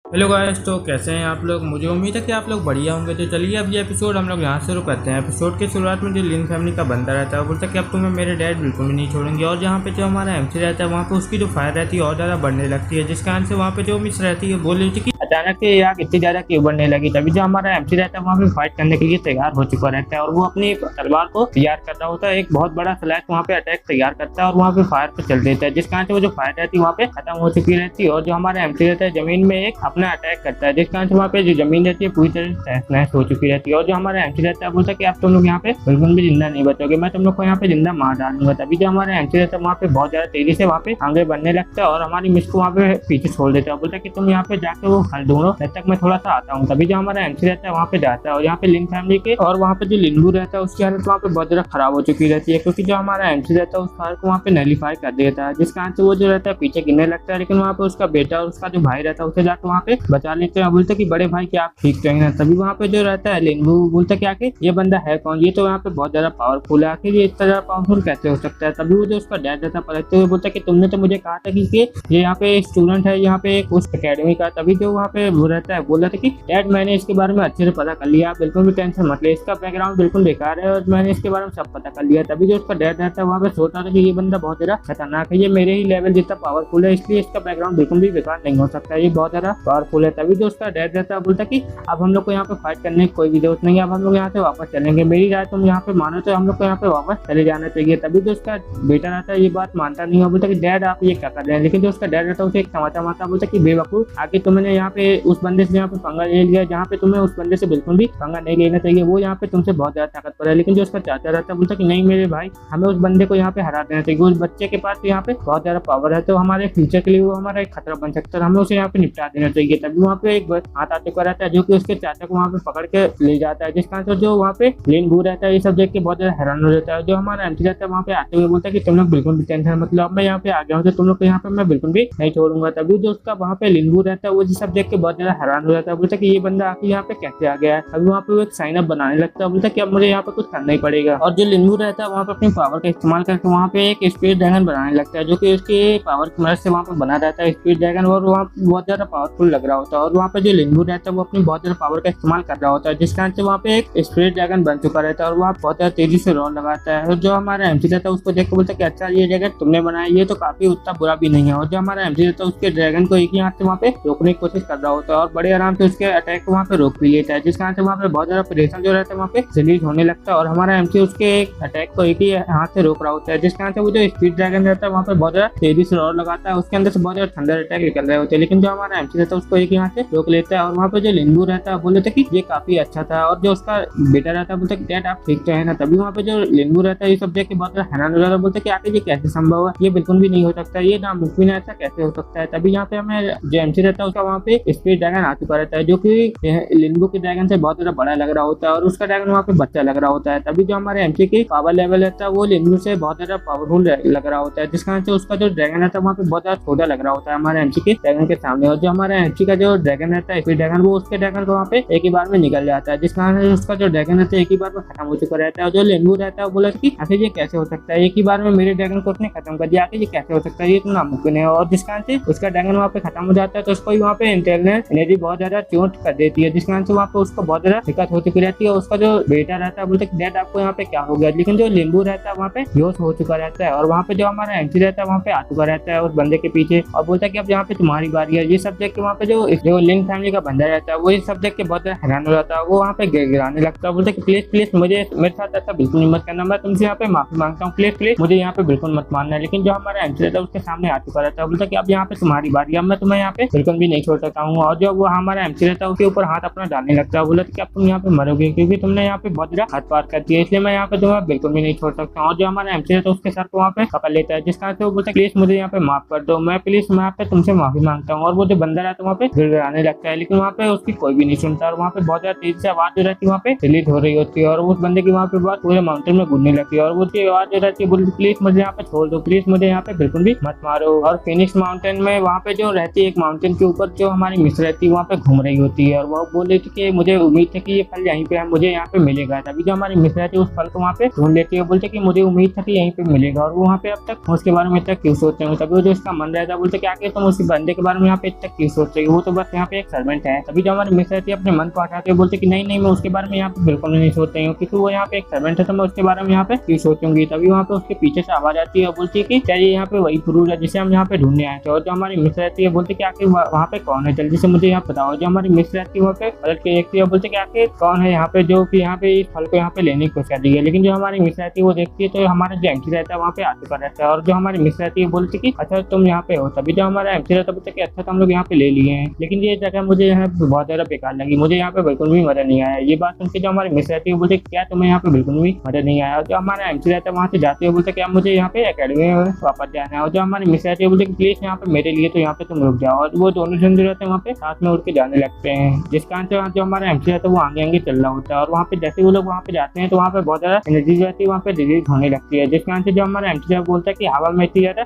Hello guys, तो कैसे हैं आप लोग। मुझे उम्मीद है कि आप लोग बढ़िया होंगे। तो चलिए अब ये एपिसोड हम लोग यहाँ शुरू करते हैं। एपिसोड की शुरुआत में जो लिन फैमिली का बंदा रहता है वो बोलता है कि अब तुम्हें मेरे डैड बिल्कुल भी नहीं छोड़ेंगे। और जहाँ पे जो हमारा एमसी रहता है वहाँ पे उसकी जो फायर रहती है और ज़्यादा बढ़ने लगती है, जिस कारण से वहाँ पे जो मिस रहती है बोल रही थी कि अचानक से आग इतनी ज़्यादा क्यों बढ़ने लगी। तभी जो हमारा एमसी रहता है वहाँ पे फाइट करने के लिए तैयार हो चुका रहता है और वो अपनी तलवार को तैयार कर रहा होता है। एक बहुत बड़ा फ्लैश वहाँ पे अटैक तैयार करता है और वहाँ पे फायर पे चल देता है, जिस कारण से वो जो फायर रहती है वहाँ पे खत्म हो चुकी रहती है। और जो हमारा एमसी रहता है जमीन में एक अपना अटैक करता है, जिस कारण से वहाँ पे जो जमीन रहती है पूरी तरह से तहस हो चुकी रहती है। और जो हमारा एमसी रहता है बोलता है कि आप तुम लोग यहाँ पे बिल्कुल भी जिंदा नहीं बचोगे, मैं तुम लोग को यहाँ पे जिंदा मार डालूंगा। तभी जो हमारा एमसी रहता है वहाँ पे बहुत ज्यादा तेजी से वहाँ पे आगे बढ़ने लगता है और हमारी मिस को वहाँ पे पीछे छोड़ देता है। बोलता है कि तुम यहाँ पे जाके वो हल ढूंढो, जब तक मैं थोड़ा सा आता हूँ। तभी जो हमारा एमसी रहता है वहाँ पे जाता है और यहाँ पे लिन फैमिली के और वहाँ पे जो लिंबू रहता है उसकी हालत वहाँ पे बहुत ज्यादा खराब हो चुकी रहती है, क्योंकि जो हमारा एमसी रहता है उस फायर को वहाँ पे नलीफाई कर देता है, जिस कारण से वो जो रहता है पीछे गिरने लगता है। लेकिन वहाँ पे उसका बेटा और उसका जो भाई रहता है उसे जाकर वहाँ पे बचा लेते हैं। बोलते कि बड़े भाई क्या आप ठीक तो हैं। तभी वहाँ पे जो रहता है लिंबू बोलता है कि आखिर ये बंदा है कौन, ये तो यहाँ पे बहुत ज्यादा पावरफुल है, आखिर ये इतना ज्यादा पावरफुल कैसे हो सकता है। तभी वो जो उसका डैड रहता है पलटते हुए बोलता है कि तुमने तो मुझे कहा था कि ये यहाँ पे स्टूडेंट है यहाँ पे उस अकेडमी का। तभी जो वहाँ पे वो रहता है बोल रहा था कि डैड मैंने इसके बारे में अच्छे से पता कर लिया, आप बिल्कुल भी टेंशन मत ले, इसका बैकग्राउंड बिल्कुल बेकार है और मैंने इसके बारे में सब पता कर लिया। तभी जो उसका डैड रहता है वहाँ पे सोचता था कि ये बंदा बहुत ज्यादा खतरनाक है, ये मेरे ही लेवल जितना पावरफुल है, इसलिए इसका बैकग्राउंड बिल्कुल भी बेकार नहीं हो सकता, ये बहुत ज्यादा पावरफुल है। तभी जो उसका डैड रहता है बोलता है कि अब हम लोग को यहाँ पे फाइट करने की कोई भी जरूरत नहीं है, अब हम लोग यहाँ से वापस चलेंगे, मेरी राय तुम यहाँ पे मानो तो हम लोग को यहाँ पे वापस चले जाना चाहिए। तभी जो उसका बेटा रहता है ये बात मानता नहीं है, बोलता कि डैड आप ये क्या कर रहे हैं। लेकिन जो उसका डैड रहता है उसे एक समाचार मारता बोलता कि बेवकूफ, आगे तुमने यहाँ पे उस बंदे से यहाँ पे पंगा ले लिया जहाँ पे तुम्हें उस बंदे से बिल्कुल भी पंगा नहीं लेना चाहिए, वो यहाँ पे तुमसे बहुत ज्यादा ताकतवर है। लेकिन जो उसका चाचा रहता है बोलता कि नहीं मेरे भाई, हमें उस बंदे को यहाँ पे हरा देना चाहिए, उस बच्चे के पास यहाँ पे बहुत ज्यादा पावर है, तो हमारे फ्यूचर के लिए वो हमारा एक खतरा बन सकता है, हमें उसे यहाँ पे निपटा देना चाहिए। तभी वहाँ पे एक हाथ आ चुका रहता है जो कि उसके चाचा को वहाँ पे पकड़ के ले जाता है, जिस कारण से जो वहाँ पे लिन भू रहता है ये सब देख के बहुत ज्यादा हैरान हो जाता है। जो हमारा एमसी रहता है वहाँ पे आते हुए बोलता है कि तुम लोग बिल्कुल भी टेंशन मत लो, अब मैं यहाँ पे आ गया हूँ तो तुम लोग को यहाँ पे मैं बिल्कुल भी नहीं छोड़ूंगा। तभी जो उसका वहाँ पे लिन भू रहता है वो सब देख के बहुत ज्यादा हैरान हो जाता है, बोलता है कि ये बंदा आखिर यहाँ पे कैसे आ गया है। अभी वहाँ पे वो एक साइन अप बनाने लगता है, बोलता है कि अब मुझे यहाँ पे कुछ करना ही पड़ेगा। और जो लिन भू रहता है वहाँ पे अपनी पावर का इस्तेमाल करके वहाँ पे एक स्पीड ड्रैगन बनाने लगता है, जो कि उसके पावर की मदद से वहाँ पे बना रहता है स्पीड ड्रैगन, और वहाँ बहुत ज्यादा पावरफुल लग रहा होता है। और वहाँ पे जो लिन भू रहता है वो अपनी बहुत ज्यादा पावर का इस्तेमाल कर रहा होता है, जिस कारण से वहाँ पे एक स्पीड ड्रैगन बन चुका रहता है और वहाँ बहुत ज्यादा तेजी से रोड लगाता है। और जो हमारा एमसी रहता है उसको देख के बोलता है कि अच्छा ये ड्रैगन तुमने बनाया, ये तो काफी उतना बुरा भी नहीं है। और जो हमारा एमसी रहता है उसके ड्रैगन को एक ही हाथ से वहाँ पे रोकने की कोशिश कर रहा होता है और बड़े आराम से उसके अटैक को वहाँ पे रोक भी लेता है, जिस कारण से वहाँ पे बहुत ज्यादा प्रेशर जो रहता है वहाँ पे रिलीज होने लगता है और हमारा एमसी उसके अटैक को एक ही हाथ से रोक रहा होता है, जिस कारण से वो जो स्पीड ड्रैगन रहता है वहाँ पे बहुत ज्यादा तेजी से रोड लगाता है, उसके अंदर से बहुत ज्यादा थंडर अटैक निकल रहे होते हैं। लेकिन जो हमारा एमसी रहता है उसको एक ही हाथ से रोक लेता है। और वहाँ पे जो लिंबू रहता है बोलते कि ये काफी अच्छा था। और जो उसका बेटा रहता है बोलता है डैड आप ठीक तो है ना। तभी वहाँ पे जो लिंबू रहता है ये सब देख के बहुत ज्यादा हैरान हो जाता है, बोलते कि आखिर ये कैसे संभव है, ये बिल्कुल भी नहीं हो सकता, ये नामुमकिन है, ऐसा कैसे हो सकता है। तभी यहाँ पे हमें जो एमसी रहता है उसका वहाँ पे स्पीड ड्रैगन आ चुका रहता है, जो कि लिंबू के ड्रैगन से बहुत ज्यादा बड़ा लग रहा होता है और उसका ड्रैगन वहाँ पे बच्चा लग रहा होता है। तभी जो हमारे एमसी की पावर लेवल रहता है वो लिंबू से बहुत ज्यादा पावरफुल लग रहा होता है, जिस कारण से उसका जो ड्रैगन रहता है वहाँ पे बहुत ज्यादा छोटा लग रहा होता है हमारे एमसी के ड्रैगन के सामने। और जो हमारे एमसी का जो ड्रैगन रहता है स्पीड ड्रैगन, वो उसके ड्रैगन को वहाँ पे एक ही बार में निकल जाता है, जिस कारण से उसका जो ड्रैगन रहता है एक ही बार में खत्म हो चुका रहता है। और जो लिंबू रहता है वो बोला कि आखिर ये कैसे हो सकता है, एक ही बार में मेरे ड्रैगन को उसने खत्म कर दिया, आखिर ये कैसे हो सकता है, ये तो नामुमकिन है। और जिस कारण से उसका ड्रैगन वहाँ पे खत्म हो जाता है तो उसको वहाँ पे इंटरनल एनर्जी बहुत ज्यादा चोट कर देती है, जिस कारण से वहाँ पे उसको बहुत ज्यादा दिक्कत हो चुकी रहती है। उसका जो बेटा रहता है बोलते कि डैड आपको यहाँ पे क्या हो गया। लेकिन जो लिंबू रहता है वहाँ पे बेहोश हो चुका रहता है और वहाँ पे जो हमारा एमसी रहता है वहाँ पे आ चुका रहता है उस बंदे के पीछे और बोलता है कि अब यहाँ पे तुम्हारी बारी है। ये सब देख के वहाँ पे जो लिन फैमिली का बंदा रहता है वो ये सब देख के बहुत ज्यादा हैरान हो जाता है, वो वहाँ पे गिराने लगता है, बोलता है कि प्लीज प्लीज मुझे मेरे साथ ऐसा बिल्कुल मत करना, मैं तुमसे यहाँ पे माफी मांगता हूँ, प्लीज प्लीज मुझे यहाँ पे बिल्कुल मत मानना है। लेकिन जो हमारा एमसी रहता है उसके सामने आ चुका रहता है, बोलता है कि अब यहाँ पे तुम्हारी बारी है, अब मैं तुम्हें यहाँ पे बिल्कुल भी नहीं छोड़ सकता हूँ। और जो वो हमारा एमसी रहता है उसके ऊपर हाथ अपना डालने लगता है, बोला कि अब तुम यहाँ पे मरोगे क्योंकि तुमने यहाँ पे बहुत ज्यादा हाथ पार कर दिया, इसलिए मैं यहाँ पे तुम्हें बिल्कुल भी नहीं छोड़ सकता हूँ। और जो हमारा एमसी रहता है उसके सर को वहाँ पे पकड़ लेता है, जिस कारण से वो बोलता है प्लीज मुझे यहाँ पे माफ कर दो, मैं प्लीज मैं यहाँ पे तुमसे माफी मांगता हूँ। और वो जो बंदा रहता है वहाँ पे गिड़गिड़ाने लगता है, लेकिन वहाँ पे उसकी कोई भी नहीं सुनता और वहाँ पे बहुत ज्यादा तेज से आवाज जो रहती है वहाँ पे रिलीज हो रही होती है और उस बंदे की वहाँ पे बात पूरे माउंटेन में गूंजने लगती है और वो जो आवाज जो रहती है बोलती प्लीज मुझे यहाँ पे छोड़ दो, प्लीज मुझे यहाँ पे बिल्कुल भी मत मारो। और फिनिक्स माउंटेन में वहाँ पे जो रहती है एक माउंटेन के ऊपर जो हमारी हमारी मिस रहती है वहाँ पे घूम रही होती है और वो बोल रही थी कि मुझे उम्मीद थी कि ये फल यहीं पे है, मुझे यहाँ पे मिलेगा। तभी जो हमारी मिस रहती है उस फल को वहाँ पे ढूंढ लेती है, बोलते कि मुझे उम्मीद था कि यहीं पे मिलेगा और वो वहाँ पे अब तक उसके बारे में इतना क्यों सोच रहे हो। तभी जो इसका मन रहता है बोलते क्या तुम उसी बंदे के बारे में यहाँ पे इतना क्यों सोच रही हो, वो तो बस यहाँ पे एक सर्वेंट है। तभी जो हमारी मिस रहती है अपने मन को हटाते हुए बोलते कि नहीं नहीं मैं उसके बारे में यहाँ पे बिल्कुल नहीं सोच रही हूँ, क्योंकि वो यहाँ पे एक सर्वेंट है तो मैं उसके बारे में यहाँ पे क्यों सोचूंगी। तभी वहाँ पे उसके पीछे से आवाज आती है और बोलती है कि क्या ये यहाँ पे वही पुरुष है जिसे हम यहाँ पे ढूंढने आए थे। और जो हमारी मिस रहती है बोलते कि आखिर वहाँ पे कौन है, जल्दी से मुझे यहाँ बताओ। जो हमारी मिस रहती है वहाँ पे पलट के देखती है और बोलते कि आखिर कौन है यहाँ पे जो कि यहाँ पे इस फल को यहाँ पे लेने की कोशिश कर रही है। लेकिन जो हमारी मिस रहती है वो देखती है तो हमारा जो एमसी रहता है वहाँ पे आ चुका रहता है और जो हमारी मिस रहती है बोलती कि अच्छा तुम यहाँ पे हो। तभी जो हमारा एमसी रहता है बोलते कि अच्छा तो हम लोग यहाँ पे ले लिए हैं, लेकिन ये जगह मुझे यहाँ पे बहुत ज्यादा बेकार लगी, मुझे यहाँ पे बिल्कुल भी मजा नहीं आया। ये बात सुन के जो हमारी मिस रहती है बोलते क्या तुम्हें यहाँ पे बिल्कुल भी मजा नहीं आया। और जो हमारा एमसी रहता है वहाँ से जाते हुए बोलते क्या मुझे यहाँ पे अकेडमी में वापस जाना है। और जो हमारी मिस रहती है बोलते प्लीज यहाँ पे मेरे लिए तो यहाँ पे तुम रुक जाओ। और वो दोनों जन जो रहते हैं वहाँ पे साथ में उड़ के जाने लगते हैं, जिस कारण से जो हमारा एमसी रहता है वो आगे आगे चल रहा होता है। और वहाँ पे जैसे वो लोग वहाँ पे जाते हैं तो वहाँ पे बहुत ज्यादा एनर्जी रहती है वहाँ पे रिलीज होने लगती है, जिस कारण से जो हमारा एमसी रहता बोलता है कि हवा में इतनी ज्यादा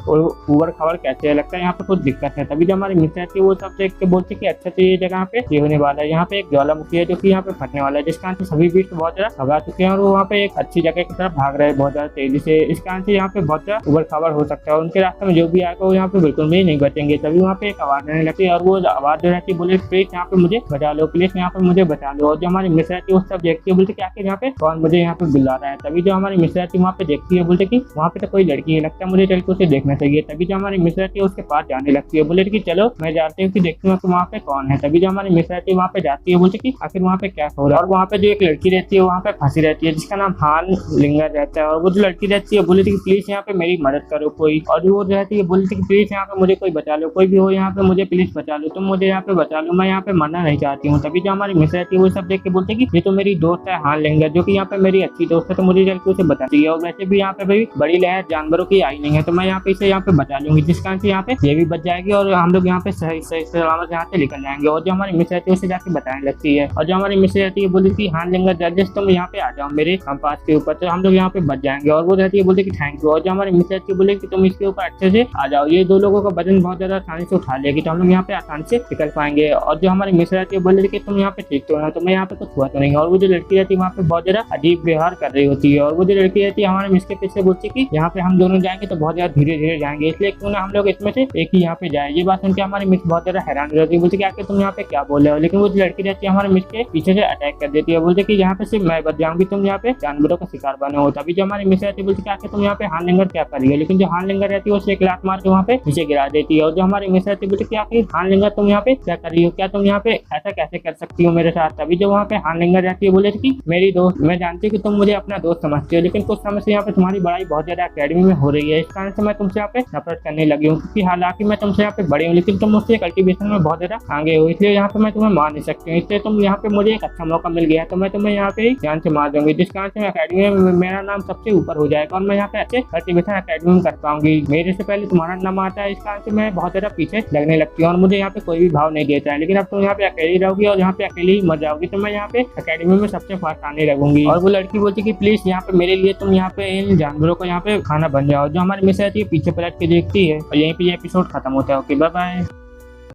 ऊबर खबर कैसे लगता है यहाँ पे कुछ दिक्कत है। तभी जो हमारी मिस रहती है वो सब देख के बोलती है कि अच्छा तो ये जगह पे ये होने वाला है, यहाँ पे एक ज्वालामुखी है जो कि यहाँ पे फटने वाला है, जिस कारण से सभी बीच बहुत ज्यादा भगा चुके हैं और वो वहाँ पे एक अच्छी जगह की तरफ भाग रहे हैं बहुत ज्यादा तेजी से। इस कारण से यहाँ पे बहुत ज्यादा ऊबर खबर हो सकता है और उनके रास्ते में जो भी आएगा वो यहाँ पे बिल्कुल भी नहीं बचेंगे। तभी वहाँ पे एक आवाज आने लगती है और वो आवाज जो रहती है बोले प्लीज यहाँ पे मुझे बचा लो, प्लीज यहाँ पे मुझे बचा लो। और जो हमारी मिस रहती है वो सब देखती है बोलते कि आखिर यहाँ पे कौन मुझे यहाँ पे बुला रहा है। तभी जो हमारी मिस रहती है वहाँ पे देखती है बोलते कि वहाँ पे तो कोई लड़की है, लगता है मुझे चल के उसे देखना चाहिए। तभी जो हमारी मिस रहती है उसके पास जाने लगती है, बोले कि चलो मैं जाती हूँ कि देखती हूँ वहाँ पे कौन है। तभी जो हमारी मिस रहती है वहाँ पे जाती है बोलते कि आखिर वहाँ पे क्या हो रहा है। और वहाँ पे जो एक लड़की रहती है वहाँ पे फंसी रहती है जिसका नाम हान लिंगर रहता है। और वो जो लड़की रहती है बोली थी कि प्लीज यहाँ पे मेरी मदद करो कोई। और वो रहती है बोली थी कि प्लीज यहाँ पे मुझे कोई बचा लो, कोई भी हो यहाँ पे मुझे प्लीज बचा लो, तुम मुझे यहाँ पे बचा लो, मैं यहाँ पे मरना नहीं चाहती हूँ। तभी जो हमारी मिस रहती है वो सब देख के बोलते कि ये तो मेरी दोस्त है हान लिंगर, जो कि यहाँ पे मेरी अच्छी दोस्त है, तो मुझे चल के उसे बताती है। और वैसे भी यहाँ पे भाई बड़ी लहर जानवरों की आई नहीं है तो मैं यहाँ पे इसे यहाँ पे बचा लूंगी, जिस कारण से यहाँ पे ये भी बच जाएगी और हम लोग यहाँ पे सही सही सलामत यहाँ से निकल जाएंगे। और जो हमारी मिस रहती है उसे जाके बताने लगती है। और जो हमारी मिस रहती है बोली कि हान लिंगर जजेस तुम यहाँ पे आ जाओ मेरे कंपास के ऊपर, तो हम लोग यहाँ पे बच जाएंगे। और वो रहती है बोलते कि थैंक यू। और जो हमारी मिस रहती है बोले कि तुम इसके ऊपर अच्छे से आ जाओ, ये दो लोगों का वजन बहुत ज्यादा आसानी से उठा लेगी तो हम लोग यहाँ पे आसानी से निकल पाएंगे। और जो हमारी मिस रहती है बोले कि तुम यहाँ पे ठीक तो ना, तो मैं यहाँ पे कुछ हुआ तो नहीं। और वो जो लड़की रहती है वहाँ पे बहुत ज्यादा अजीब व्यवहार कर रही होती है। और वो जो लड़की रहती है हमारे मिस के पीछे बोलती है कि यहाँ पे हम दोनों जाएंगे तो बहुत ज्यादा धीरे धीरे जाएंगे, इसलिए क्यों ना हम लोग इसमें से एक ही यहाँ पे जाए। ये बात सुनकर हमारी मिस बहुत ज्यादा हैरान हो जाती है, बोलती है कि तुम यहाँ पे क्या बोल रहे हो। लेकिन वो जो लड़की रहती है हमारे मिस के पीछे से अटैक कर देती है, बोलते कि यहाँ पे सिर्फ मैं बच जाऊंगी, तुम यहाँ पे जानवरों का शिकार बने हो। तभी जो हमारी मिस रहती है बोलती है तुम यहाँ पे हान लिंगर क्या कर रही है। लेकिन जो हान लिंगर रहती है उसे एक लात मार के वहाँ पे नीचे गिरा देती है। और जो हमारी मिस रहती है बोलती है हान लिंगर तुम यहाँ पे क्या कर रही हो, क्या तुम यहाँ पे ऐसा कैसे कर सकती हो मेरे साथ। तभी जो वहाँ पे हान लिंगर रहती है बोले कि मेरी दोस्त, मैं जानती हूँ कि तुम मुझे अपना दोस्त समझती हो, लेकिन कुछ समय से यहाँ पे तुम्हारी बड़ाई बहुत ज्यादा अकेडमी में हो रही है, इस कारण से मैं तुमसे यहाँ पे नफरत करने लगी हूँ, क्योंकि हालांकि मैं तुमसे यहाँ पे बड़ी हूँ लेकिन तुम मुझसे कल्टीवेशन में बहुत ज्यादा आगे हो, इसलिए यहाँ पे मैं तुम्हें मार नहीं सकती हूँ। इसलिए तुम यहाँ पे मुझे एक अच्छा मौका मिल गया तो मैं तुम्हें यहाँ पे जान से मार दूंगी, जिस कारण से अकेडमी में मेरा नाम सबसे ऊपर हो जाएगा और मैं यहाँ पे अच्छे कल्टीवेशन अकेडमी में कर पाऊंगी। मेरे से पहले तुम्हारा नाम आता है, इस कारण से मैं बहुत ज्यादा पीछे लगने लगती हूँ और मुझे यहाँ पे कोई भी भाव नहीं देता है। लेकिन अब तुम यहाँ पे अकेली रहोगी और यहाँ पे अकेली ही मर जाओगी तो मैं यहाँ पे अकेडमी में सबसे फर्स्ट आने लगूंगी। और वो लड़की बोलती कि प्लीज यहाँ पे मेरे लिए तुम यहाँ पे इन जानवरों को यहाँ पे खाना बन जाओ। जो हमारी मिस रहती है पीछे पलट के देखती है और यहीं पे ये एपिसोड खत्म होता है। Okay bye bye.